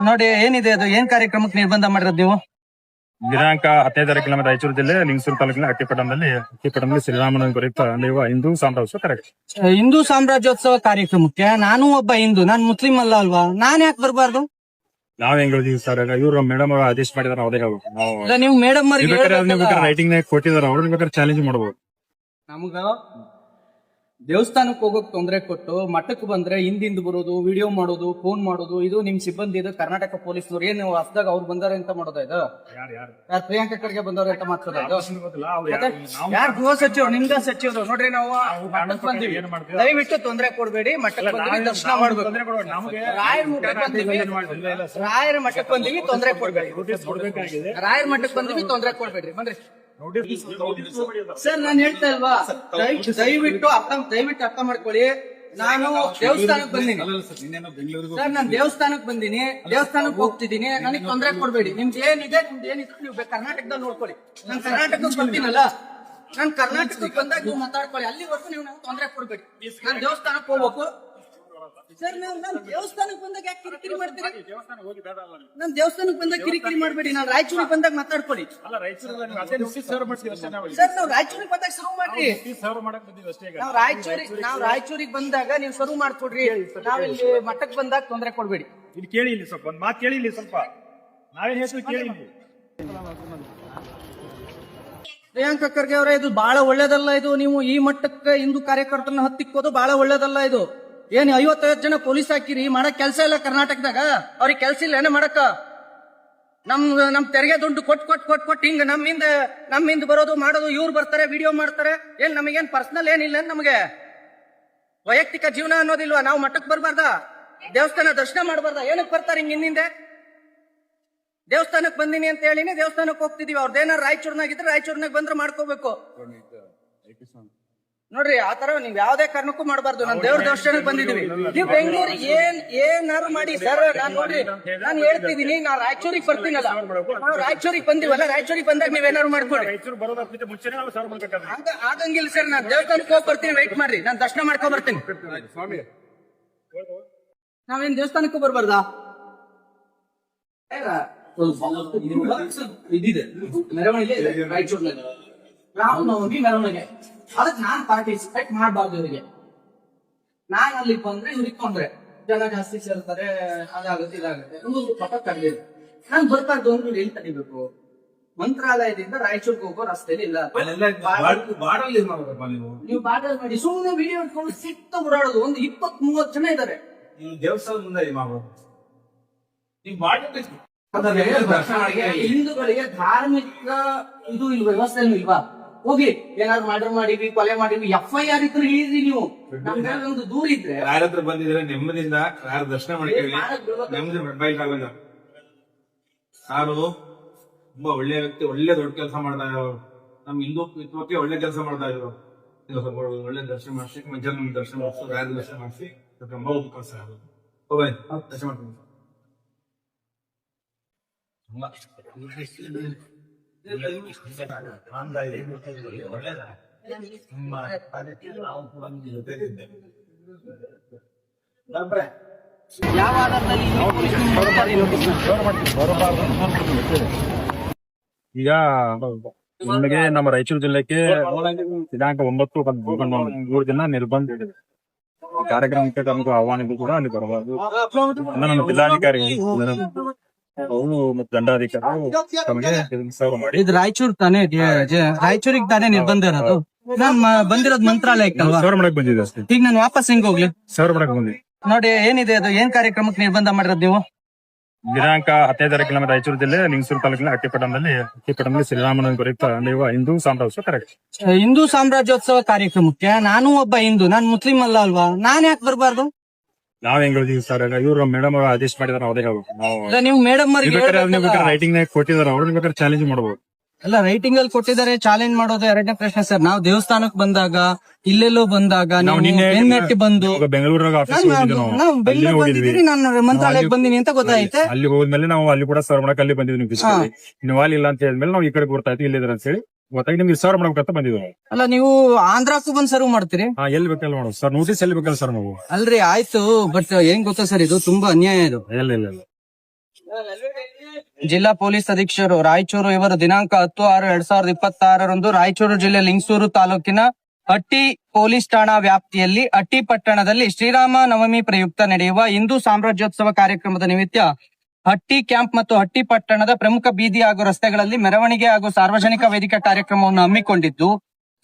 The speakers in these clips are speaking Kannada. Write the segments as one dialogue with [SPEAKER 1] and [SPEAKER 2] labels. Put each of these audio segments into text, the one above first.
[SPEAKER 1] ನೋಡಿ ಏನಿದೆ ಅದು ಏನ್ ಕಾರ್ಯಕ್ರಮಕ್ಕೆ ನಿರ್ಬಂಧ ಮಾಡಿರೋದು ನೀವು?
[SPEAKER 2] ದಿನಾಂಕ 15 ತಾರೀಕಿನ ರಾಯಚೂರು ಜಿಲ್ಲೆ ಲಿಂಗಸೂರು ತಾಲೂಕಿನ ಹಟ್ಟಿಪಟ್ಟಣದಲ್ಲಿ ಶ್ರೀರಾಮನ ಕುರಿತ ನೀವು ಹಿಂದೂ ಸಾಮ್ರಾಜ್ಯ ಕರೆಕ್ಟ್.
[SPEAKER 1] ಹಿಂದೂ ಸಾಮ್ರಾಜ್ಯೋತ್ಸವ ಕಾರ್ಯಕ್ರಮಕ್ಕೆ ನಾನು ಒಬ್ಬ ಹಿಂದೂ, ನಾನ್ ಮುಸ್ಲಿಂ ಅಲ್ಲ ಅಲ್ವಾ? ನಾನ್ ಯಾಕೆ ಬರ್ಬಾರ್ದು?
[SPEAKER 2] ನಾವ್ ಹೆಂಗ್ ಹೇಳಿದೀವಿ ಸರ್, ಇವ್ರು ಮೇಡಮ್ ಅವರು ಆದೇಶ ಮಾಡಿದಾರೆ, ಅವದೇ ಹೇಳ್ಬೇಕು.
[SPEAKER 1] ಇಲ್ಲ, ನೀವು ಮೇಡಮ್
[SPEAKER 2] ರೈಟಿಂಗ್ ನಾಗ ಕೊಟ್ಟಿದಾರೆ, ಅವ್ರನ್ನ ಬೇಕಾದ್ರೆ ಚಾಲೆಂಜ್ ಮಾಡಬಹುದು.
[SPEAKER 1] ನಮಗ ದೇವಸ್ಥಾನಕ್ಕೆ ಹೋಗೋಕ್ ತೊಂದರೆ ಕೊಟ್ಟು ಮಠಕ್ಕೆ ಬಂದ್ರೆ ಹಿಂದಿಂದ ಬರೋದು, ವಿಡಿಯೋ ಮಾಡೋದು, ಫೋನ್ ಮಾಡೋದು, ಇದು ನಿಮ್ ಸಿಬ್ಬಂದಿ ಇದು ಕರ್ನಾಟಕ ಪೊಲೀಸ್ನವ್ರು ಏನು ಹೊಸದಾಗ ಅವ್ರು ಬಂದಾರೆ ಅಂತ ಮಾಡೋದ ಇದು? ಯಾರು ಪ್ರಿಯಾಂಕಾ ಖರ್ಗೆ ಬಂದವ್ರೆ ಅಂತ ಮಾತಾಡೋದು? ಯಾರು ಗೃಹ ಸಚಿವರು? ನಿಮ್ದ ಸಚಿವರು ನೋಡ್ರಿ. ನಾವು ಮಠಕ್ಕೆ ಬಂದಿವಿ, ದಯವಿಟ್ಟು ತೊಂದರೆ ಕೊಡ್ಬೇಡಿ. ಮಠಕ್ಕೆ ಬಂದಿವಿ, ದರ್ಶನ ಮಾಡ್ಬೇಕು. ರಾಯರ ಮಠಕ್ಕೆ ಬಂದಿವಿ, ರಾಯರ ಮಠಕ್ಕೆ ಬಂದಿವಿ, ತೊಂದರೆ ಕೊಡ್ಬೇಡಿ. ರಾಯರ ಮಠಕ್ಕೆ ಬಂದಿವಿ, ತೊಂದರೆ ಕೊಡ್ಬೇಡ್ರಿ. ಬನ್ರಿ ಸರ್, ನಾನು ಹೇಳ್ತಾ ಇಲ್ವಾ? ದಯವಿಟ್ಟು ಅರ್ಥ ಮಾಡ್ಕೊಳ್ಳಿ. ನಾನು ದೇವಸ್ಥಾನಕ್ಕೆ ಬಂದೀನಿ ಸರ್, ನಾನು ದೇವಸ್ಥಾನಕ್ಕೆ ಬಂದೀನಿ, ದೇವಸ್ಥಾನಕ್ಕೆ ಹೋಗ್ತಿದ್ದೀನಿ. ನನಗೆ ತೊಂದರೆ ಕೊಡ್ಬೇಡಿ. ನಿಮ್ದು ಏನಿದೆ ನೀವು ಕರ್ನಾಟಕದಲ್ಲಿ ನೋಡ್ಕೊಳ್ಳಿ. ನಾನು ಕರ್ನಾಟಕಕ್ಕೆ ಬರ್ತೀನಲ್ಲ, ನಾನು ಕರ್ನಾಟಕಕ್ಕೆ ಬಂದಾಗ ನೀವು ಮಾತಾಡ್ಕೊಳ್ಳಿ. ಅಲ್ಲಿವರೆಗೂ ನೀವು ನನಗೆ ತೊಂದರೆ ಕೊಡ್ಬೇಡಿ. ನಾನು ದೇವಸ್ಥಾನಕ್ಕೆ ಹೋಗ್ಬೇಕು ಸರ್. ನಾನು ದೇವಸ್ಥಾನಕ್ಕೆ ಬಂದಾಗ ಯಾಕೆ ಕಿರಿಕಿರಿ ಮಾಡ್ತೀರಿ? ನಾನು ದೇವಸ್ಥಾನಕ್ಕೆ ಬಂದಾಗ ಕಿರಿಕಿರಿ ಮಾಡ್ಬೇಡಿ. ನಾನು ರಾಯಚೂರಿಗೆ ಬಂದಾಗ ಮಾತಾಡ್ಕೊಳ್ಳಿ ಸರ್. ನಾವು ರಾಯಚೂರಿಗೆ ಬಂದಾಗ ಸರ್ವ್ ಮಾಡ್ರಿ. ನಾವು ರಾಯಚೂರಿಗೆ ಬಂದಾಗ ನೀವು ಸರ್ವ್ ಮಾಡ್ಕೊಡ್ರಿ. ನಾವ್ ಇಲ್ಲಿ ಮಠಕ್ಕೆ ಬಂದಾಗ ತೊಂದರೆ ಕೊಡ್ಬೇಡಿ.
[SPEAKER 2] ಇಲ್ಲಿ ಕೇಳಿ, ಇಲ್ಲಿ ಸ್ವಲ್ಪ ಒಂದ್ ಮಾತು ಕೇಳಿ, ಇಲ್ಲಿ ಸ್ವಲ್ಪ ನಾವೇನ್ ಹೆಸರು ಕೇಳಿ.
[SPEAKER 1] ಪ್ರಿಯಾಂಕಾ ಖರ್ಗೆ ಅವರೇ, ಇದು ಬಹಳ ಒಳ್ಳೇದಲ್ಲ. ಇದು ನೀವು ಈ ಮಟ್ಟಕ್ಕೆ ಹಿಂದೂ ಕಾರ್ಯಕರ್ತರನ್ನ ಹತ್ತಿಕ್ಕೋದು ಬಹಳ ಒಳ್ಳೇದಲ್ಲ. ಇದು ಏನ್ 50 ಜನ ಪೊಲೀಸ್ ಹಾಕಿರಿ, ಮಾಡಕ್ ಕೆಲಸ ಇಲ್ಲ ಕರ್ನಾಟಕದಾಗ? ಅವ್ರಿಗೆ ಕೆಲಸ ಇಲ್ಲ ಏನೇ ಮಾಡಕ್ಕ? ನಮ್ ತೆರಿಗೆ ದುಡ್ಡು ಕೊಟ್ಟು ಹಿಂಗ ನಮ್ಮಿಂದ ಬರೋದು ಮಾಡೋದು, ಇವ್ರು ಬರ್ತಾರೆ ವಿಡಿಯೋ ಮಾಡ್ತಾರೆ. ಏನ್ ನಮಗೇನ್ ಪರ್ಸನಲ್ ಏನಿಲ್ಲ? ನಮಗೆ ವೈಯಕ್ತಿಕ ಜೀವನ ಅನ್ನೋದಿಲ್ವಾ? ನಾವು ಮಠಕ್ಕೆ ಬರ್ಬಾರ್ದ? ದೇವಸ್ಥಾನ ದರ್ಶನ ಮಾಡಬಾರ್ದ? ಏನಕ್ಕೆ ಬರ್ತಾರೆ ಹಿಂಗ ಹಿಂದೆ? ದೇವಸ್ಥಾನಕ್ಕೆ ಬಂದಿನಿ ಅಂತ ಹೇಳಿನಿ, ದೇವಸ್ಥಾನಕ್ಕೆ ಹೋಗ್ತಿದೀವಿ. ಅವ್ರದ್ದೇನಾರು ರಾಯಚೂರ್ನಾಗಿದ್ರೆ ರಾಯಚೂರ್ನಾಗ ಬಂದ್ರೆ ಮಾಡ್ಕೋಬೇಕು ನೋಡ್ರಿ. ಆತರ ನೀವ್ ಯಾವ್ದೇ ಕಾರಣಕ್ಕೂ ಮಾಡಬಾರ್ದು. ನಾನು ದೇವ್ರ ದರ್ಶನಕ್ಕೆ ಬಂದಿದೀವಿ. ನೀವು ಬೆಂಗಳೂರು ಏನಾರು ಮಾಡಿ ಸರ್. ನಾನ್ ನೋಡ್ರಿ, ನಾನು ಹೇಳ್ತಿದೀನಿ, ನಾ ರಾಯಚೂರಿಗೆ ಬರ್ತೀನಲ್ಲ, ನಾವು ರಾಯಚೂರಿಗೆ ಬಂದಿವಲ್ಲ, ರಾಯಚೂರಿಗೆ ಬಂದಾಗ ನೀವೇನಾರು ಮಾಡ್ಕೊಡಿ. ಆಗಂಗಿಲ್ಲ ಸರ್. ನಾನು ದೇವಸ್ಥಾನಕ್ಕೆ ಹೋಗಿ ಬರ್ತೀನಿ, ವೆಯ್ಟ್ ಮಾಡ್ರಿ. ನಾನು ದರ್ಶನ ಮಾಡ್ಕೊಂಡ್ ಬರ್ತೀನಿ. ನಾವೇನ್ ದೇವಸ್ಥಾನಕ್ಕೂ ಬರ್ಬಾರ್ದಾ? ಇದಿದೆ ಮೆರವಣಿಗೆ ರಾಯಚೂರ್ನಲ್ಲಿ, ರಾಮನವಮಿ ಮೆರವಣಿಗೆ. ಅದಕ್ಕೆ ನಾನ್ ಪಾರ್ಟಿಸಿಪೇಟ್ ಮಾಡಬಾರ್ದು. ಇವರಿಗೆ ನಾನ್ ಅಲ್ಲಿ ಬಂದ್ರೆ ಇವ್ರಿಗೆ ತೊಂದ್ರೆ, ಜನ ಜಾಸ್ತಿ ಸೇರ್ತಾರೆ, ಅದಾಗುತ್ತೆ ಇದಾಗುತ್ತೆ. ಒಂದು ಪಟ ಕಡ್ದಿದೆ. ನಾನ್ ಬರ್ಬಾರ್ದು ಅಂದ್ರೆ ಎಲ್ಲಿ ತಡಿಬೇಕು? ಮಂತ್ರಾಲಯದಿಂದ ರಾಯಚೂರ್ಗೆ ಹೋಗೋ ರಸ್ತೆಯಲ್ಲಿ ಇಲ್ಲ. ನೀವು ಬಾರ್ಡರ್ ಮಾಡಿ ಸುಮ್ಮನೆ ವಿಡಿಯೋ ಇಟ್ಕೊಂಡು ಸಿಕ್ತ ಓಡಾಡೋದು. ಒಂದು 20-30 ಜನ ಇದ್ದಾರೆ
[SPEAKER 3] ದೇವಸ್ಥಾನ ಮುಂದೆ.
[SPEAKER 1] ಹಿಂದೂಗಳಿಗೆ ಧಾರ್ಮಿಕ ಇದು ಇಲ್ವಾ, ವ್ಯವಸ್ಥೆ ಇಲ್ವಾ? ಹೋಗಿ ಏನಾದ್ರು ಮರ್ಡರ್ ಮಾಡಿವಿ, ಕೊಲೆ ಮಾಡಿವಿ, FIR ಇದ್ರೆ ಇಳಿದ್ರಿ ನೀವು. ನಮ್ದು ದೂರ ಇದ್ರೆ
[SPEAKER 3] ಯಾರ ಹತ್ರ ಬಂದಿದ್ರೆ ನೆಮ್ಮದಿಯಿಂದ ಯಾರು ದರ್ಶನ ಮಾಡ್ತೀವಿ. ನೆಮ್ಮದಿ ಮೊಬೈಲ್ ತಗೊಂಡ ಯಾರು ತುಂಬಾ ಒಳ್ಳೆ ವ್ಯಕ್ತಿ, ಒಳ್ಳೆ ದೊಡ್ಡ ಕೆಲಸ ಮಾಡ್ತಾ ಇದ್ರು. ನಮ್ ಹಿಂದುತ್ವಕ್ಕೆ ಒಳ್ಳೆ ಕೆಲಸ ಮಾಡ್ತಾ ಇದ್ರು. ಒಳ್ಳೆ ದರ್ಶನ ಮಾಡಿಸಿ, ಮಧ್ಯಾಹ್ನ ದರ್ಶನ ಮಾಡಿಸಿ, ಯಾರ ದರ್ಶನ ಮಾಡಿಸಿ ತುಂಬಾ ಉಪಕಾಸ ದರ್ಶನ ಮಾಡ್ತೀನಿ.
[SPEAKER 1] ಯಾವ ಆಧಾರದಲ್ಲಿ
[SPEAKER 2] ಈಗ ನಿಮಗೆ ನಮ್ಮ ರಾಯಚೂರು ಜಿಲ್ಲೆಗೆ ದಿನಾಂಕ 9 ದಿನ ನಿರ್ಬಂಧ ಇದೆ. ಕಾರ್ಯಕ್ರಮಕ್ಕೆ ತಮಗೂ ಆಹ್ವಾನಿಗೂ ಕೂಡ ಅಲ್ಲಿ ಬರಬಾರದು. ನಮ್ಮ ಜಿಲ್ಲಾಧಿಕಾರಿ ಅವರು ಮತ್ತು ದಂಡಾಧಿಕಾರಿ ತಮಗೆ ಸರ್ವ್ ಮಾಡಿ.
[SPEAKER 1] ಇದು ರಾಯಚೂರು ತಾನೇ? ರಾಯಚೂರಿಗೆ ತಾನೇ ನಿರ್ಬಂಧ ಇರೋದು? ನಾನ್ ಬಂದಿರೋದು ಮಂತ್ರಾಲಯಕ್ಕೆ ಅಲ್ವಾ?
[SPEAKER 2] ಸರ್ವ್ ಮಾಡಕ್ ಬಂದಿದೆ ಅಷ್ಟೇ.
[SPEAKER 1] ಈಗ ನಾನು ವಾಪಸ್ ಹೆಂಗ್ ಹೋಗ್ಲಿ?
[SPEAKER 2] ಸರ್ವ್ ಮಾಡಕ್ ಬಂದಿದೆ.
[SPEAKER 1] ನೋಡಿ ಏನಿದೆ ಅದು ಏನ್ ಕಾರ್ಯಕ್ರಮಕ್ಕೆ ನಿರ್ಬಂಧ ಮಾಡಿರೋದು ನೀವು?
[SPEAKER 2] ದಿನಾಂಕ 15 ತಾರೀಕಿನ ರಾಯಚೂರು ಜಿಲ್ಲೆ ಲಿಂಗಸೂರು ತಾಲೂಕಿನ ಹಟ್ಟಿಪಟ್ಟಣದಲ್ಲಿ ಶ್ರೀರಾಮನ ಕುರಿತ ನೀವು ಹಿಂದೂ ಸಾಮ್ರಾಜ್ಯ ಕರೆಕ್ಟ್.
[SPEAKER 1] ಹಿಂದೂ ಸಾಮ್ರಾಜ್ಯೋತ್ಸವ ಕಾರ್ಯಕ್ರಮಕ್ಕೆ ನಾನು ಒಬ್ಬ ಹಿಂದೂ, ನಾನ್ ಮುಸ್ಲಿಂ ಅಲ್ಲ ಅಲ್ವಾ? ನಾನ್ ಯಾಕೆ ಬರ್ಬಾರ್ದು?
[SPEAKER 2] ನಾವ್ ಹೆಂಗ್ ಹೇಳಿದೀವಿ ಸರ್, ಇವ್ರು ಮೇಡಮ್ ಅವರು ಆದೇಶ ಮಾಡಿದಾರೆ, ಅವದೇ ಹೇಳ್ಬೇಕು.
[SPEAKER 1] ನೀವು ಮೇಡಮ್
[SPEAKER 2] ರೈಟಿಂಗ್ ನಾಗ ಕೊಟ್ಟಿದಾರೆ, ಅವ್ರನ್ನ ಬೇಕಾದ್ರೆ ಚಾಲೆಂಜ್ ಮಾಡಬಹುದು.
[SPEAKER 1] ಅಲ್ಲ, ರೈಟಿಂಗ್ ಅಲ್ಲಿ ಕೊಟ್ಟಿದ್ದಾರೆ, ಚಾಲೆಂಜ್ ಮಾಡೋದು ಎರಡನೇ ಪ್ರಶ್ನೆ ಸರ್. ನಾವು ದೇವಸ್ಥಾನಕ್ಕೆ ಬಂದಾಗ, ಇಲ್ಲೆಲ್ಲೋ ಬಂದಾಗ, ಬೆನ್ನಟ್ಟಿ ಬಂದು
[SPEAKER 2] ಬೆಂಗಳೂರಾಗ
[SPEAKER 1] ನಾವು ಬೆಂಗಳೂರು ಬಂದಿದ್ದೀರಿ, ನಾನು ಮಂತ್ರಾಲಯಕ್ಕೆ ಬಂದಿನಿ ಅಂತ ಗೊತ್ತಾಯ್ತು.
[SPEAKER 2] ಅಲ್ಲಿ ಹೋದ್ಮೇಲೆ ನಾವು ಅಲ್ಲಿ ಕೂಡ ಸರ್ವ್ ಮಾಡಕ್ ಅಲ್ಲಿ ಬಂದಿದ್ವಿ. ನೀವು ಅಲ್ಲಿ ಇಲ್ಲ ಅಂತ ಹೇಳಿದ್ಮೇಲೆ ನಾವು ಈ ಕಡೆ ಗೊತ್ತಾಯ್ತು ಇಲ್ಲಿದ್ರೆ ಅಂತ ಹೇಳಿ ಗೊತ್ತಾಗಿ ನಿಮ್ಗೆ ಸರ್ವ್ ಮಾಡ್ಬೇಕಂತ ಬಂದಿದ್ವಿ.
[SPEAKER 1] ಅಲ್ಲ, ನೀವು ಆಂಧ್ರಕ್ಕೂ ಬಂದ್ ಸರ್ವ್ ಮಾಡ್ತೀರಿ?
[SPEAKER 2] ಎಲ್ಲಿ ಬೇಕಲ್ಲ ಮಾಡೋದು ಸರ್, ನೋಟಿಸ್ ಎಲ್ಲಿ ಬೇಕಲ್ಲ ಸರ್ ನಾವು.
[SPEAKER 1] ಅಲ್ರಿ, ಆಯ್ತು, ಬಟ್ ಏನ್ ಗೊತ್ತಾ ಸರ್, ಇದು ತುಂಬಾ ಅನ್ಯಾಯ. ಇದು
[SPEAKER 2] ಇಲ್ಲ
[SPEAKER 1] ಜಿಲ್ಲಾ ಪೊಲೀಸ್ ಅಧೀಕ್ಷರು ರಾಯಚೂರು ಇವರು ದಿನಾಂಕ 10/6/2026 ರಾಯಚೂರು ಜಿಲ್ಲೆ ಲಿಂಗಸೂರು ತಾಲೂಕಿನ ಹಟ್ಟಿ ಪೊಲೀಸ್ ಠಾಣಾ ವ್ಯಾಪ್ತಿಯಲ್ಲಿ ಹಟ್ಟಿ ಪಟ್ಟಣದಲ್ಲಿ ಶ್ರೀರಾಮ ನವಮಿ ಪ್ರಯುಕ್ತ ನಡೆಯುವ ಹಿಂದೂ ಸಾಮ್ರಾಜ್ಯೋತ್ಸವ ಕಾರ್ಯಕ್ರಮದ ನಿಮಿತ್ತ ಹಟ್ಟಿ ಕ್ಯಾಂಪ್ ಮತ್ತು ಹಟ್ಟಿ ಪಟ್ಟಣದ ಪ್ರಮುಖ ಬೀದಿ ಹಾಗೂ ರಸ್ತೆಗಳಲ್ಲಿ ಮೆರವಣಿಗೆ ಹಾಗೂ ಸಾರ್ವಜನಿಕ ವೇದಿಕೆ ಕಾರ್ಯಕ್ರಮವನ್ನು ಹಮ್ಮಿಕೊಂಡಿದ್ದು,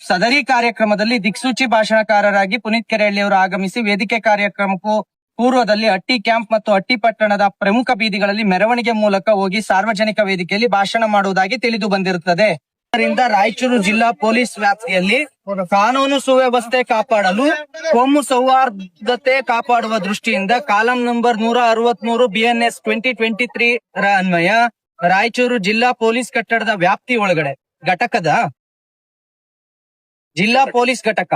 [SPEAKER 1] ಸದರಿ ಕಾರ್ಯಕ್ರಮದಲ್ಲಿ ದಿಕ್ಸೂಚಿ ಭಾಷಣಕಾರರಾಗಿ ಪುನೀತ್ ಕೆರೆಹಳ್ಳಿಯವರು ಆಗಮಿಸಿ ವೇದಿಕೆ ಕಾರ್ಯಕ್ರಮಕ್ಕೂ ಪೂರ್ವದಲ್ಲಿ ಹಟ್ಟಿ ಕ್ಯಾಂಪ್ ಮತ್ತು ಹಟ್ಟಿ ಪಟ್ಟಣದ ಪ್ರಮುಖ ಬೀದಿಗಳಲ್ಲಿ ಮೆರವಣಿಗೆ ಮೂಲಕ ಹೋಗಿ ಸಾರ್ವಜನಿಕ ವೇದಿಕೆಯಲ್ಲಿ ಭಾಷಣ ಮಾಡುವುದಾಗಿ ತಿಳಿದು ಬಂದಿರುತ್ತದೆ. ಇದರಿಂದ ರಾಯಚೂರು ಜಿಲ್ಲಾ ಪೊಲೀಸ್ ವ್ಯಾಪ್ತಿಯಲ್ಲಿ ಕಾನೂನು ಸುವ್ಯವಸ್ಥೆ ಕಾಪಾಡಲು ಕೋಮು ಸೌಹಾರ್ದತೆ ಕಾಪಾಡುವ ದೃಷ್ಟಿಯಿಂದ ಕಾಲಂ ನಂಬರ್ 163 BNS 2023 ರ ಅನ್ವಯ ರಾಯಚೂರು ಜಿಲ್ಲಾ ಪೊಲೀಸ್ ಕಟ್ಟಡದ ವ್ಯಾಪ್ತಿ ಒಳಗಡೆ ಜಿಲ್ಲಾ ಪೊಲೀಸ್ ಘಟಕ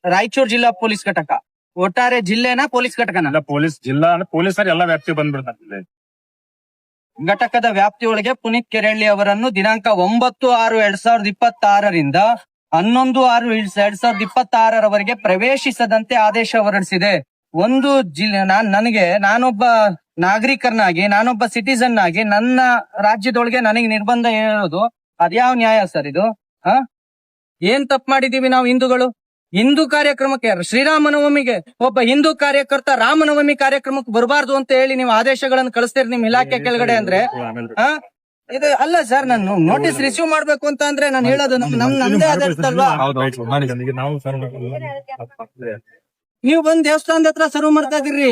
[SPEAKER 1] ರಾಯಚೂರು ಜಿಲ್ಲಾ ಪೊಲೀಸ್ ಘಟಕ ಒಟ್ಟಾರೆ ಜಿಲ್ಲೆನ ಪೊಲೀಸ್ ಘಟಕನ
[SPEAKER 2] ಎಲ್ಲ ಪೊಲೀಸ್ ಜಿಲ್ಲಾ ಪೊಲೀಸರು ಎಲ್ಲ ವ್ಯಾಪ್ತಿ ಬಂದ್ಬಿಡ್ತಾರೆ.
[SPEAKER 1] ಘಟಕದ ವ್ಯಾಪ್ತಿಯೊಳಗೆ ಪುನೀತ್ ಕೆರೆಹಳ್ಳಿ ಅವರನ್ನು ದಿನಾಂಕ 9/6/2026 11/6/2026 ರವರೆಗೆ ಪ್ರವೇಶಿಸದಂತೆ ಆದೇಶ ಹೊರಡಿಸಿದೆ. ಒಂದು ಜಿಲ್ಲೆ ನಾನೊಬ್ಬ ನಾಗರಿಕರನಾಗಿ ನಾನೊಬ್ಬ ಸಿಟಿಸನ್ ಆಗಿ ನನ್ನ ರಾಜ್ಯದೊಳಗೆ ನನಗೆ ನಿರ್ಬಂಧ ಹೇಳೋದು ಅದ್ಯಾವ ನ್ಯಾಯ ಸರ್ ಇದು? ಏನ್ ತಪ್ಪು ಮಾಡಿದೀವಿ ನಾವು ಹಿಂದೂಗಳು? ಹಿಂದೂ ಕಾರ್ಯಕ್ರಮಕ್ಕೆ ಶ್ರೀರಾಮನವಮಿಗೆ ಒಬ್ಬ ಹಿಂದೂ ಕಾರ್ಯಕರ್ತ ರಾಮನವಮಿ ಕಾರ್ಯಕ್ರಮಕ್ಕೆ ಬರಬಾರ್ದು ಅಂತ ಹೇಳಿ ನೀವು ಆದೇಶಗಳನ್ನು ಕಳಿಸ್ತೀರಿ ನಿಮ್ ಇಲಾಖೆ ಕೆಳಗಡೆ ಅಂದ್ರೆ ಇದು ಅಲ್ಲ ಸರ್. ನಾನು ನೋಟಿಸ್ ರಿಸೀವ್ ಮಾಡ್ಬೇಕು ಅಂತ ಅಂದ್ರೆ ನಾನು ಹೇಳೋದು ನಂದೇ ಆದೇಶ ಅಲ್ವಾ? ನೀವು ಬಂದ್ ದೇವಸ್ಥಾನದ ಹತ್ರ ಸರ್ವ್ ಮಾಡ್ತಾ ಇದೀರಿ.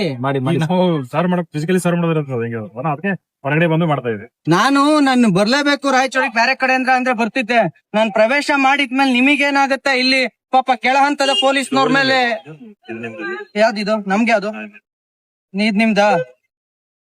[SPEAKER 2] ನಾವು ಸರ್ವ್ ಮಾಡಕ್ ಫಿಸಿಕಲಿ ಸರ್ವ್ ಮಾಡೋದಿರ್ತದೆ ಅದಕ್ಕೆ ಹೊರಗಡೆ ಬಂದು ಮಾಡ್ತಾ ಇದ್ವಿ.
[SPEAKER 1] ನಾನು ಬರ್ಲೇಬೇಕು ರಾಯಚೂರಿಗೆ ಬೇರೆ ಕಡೆ ಅಂದ್ರೆ ಬರ್ತಿದ್ದೆ. ನಾನು ಪ್ರವೇಶ ಮಾಡಿದ್ಮೇಲೆ ನಿಮಗೇನಾಗತ್ತೆ ಇಲ್ಲಿ ಪಾಪ ಕೆಳ ಹಂತದ ಪೊಲೀಸ್ನವ್ರ ಮೇಲೆ ಯಾವ್ದಿದು ನಮ್ಗೆ ಯಾವ್ದು ನಿಮ್ದ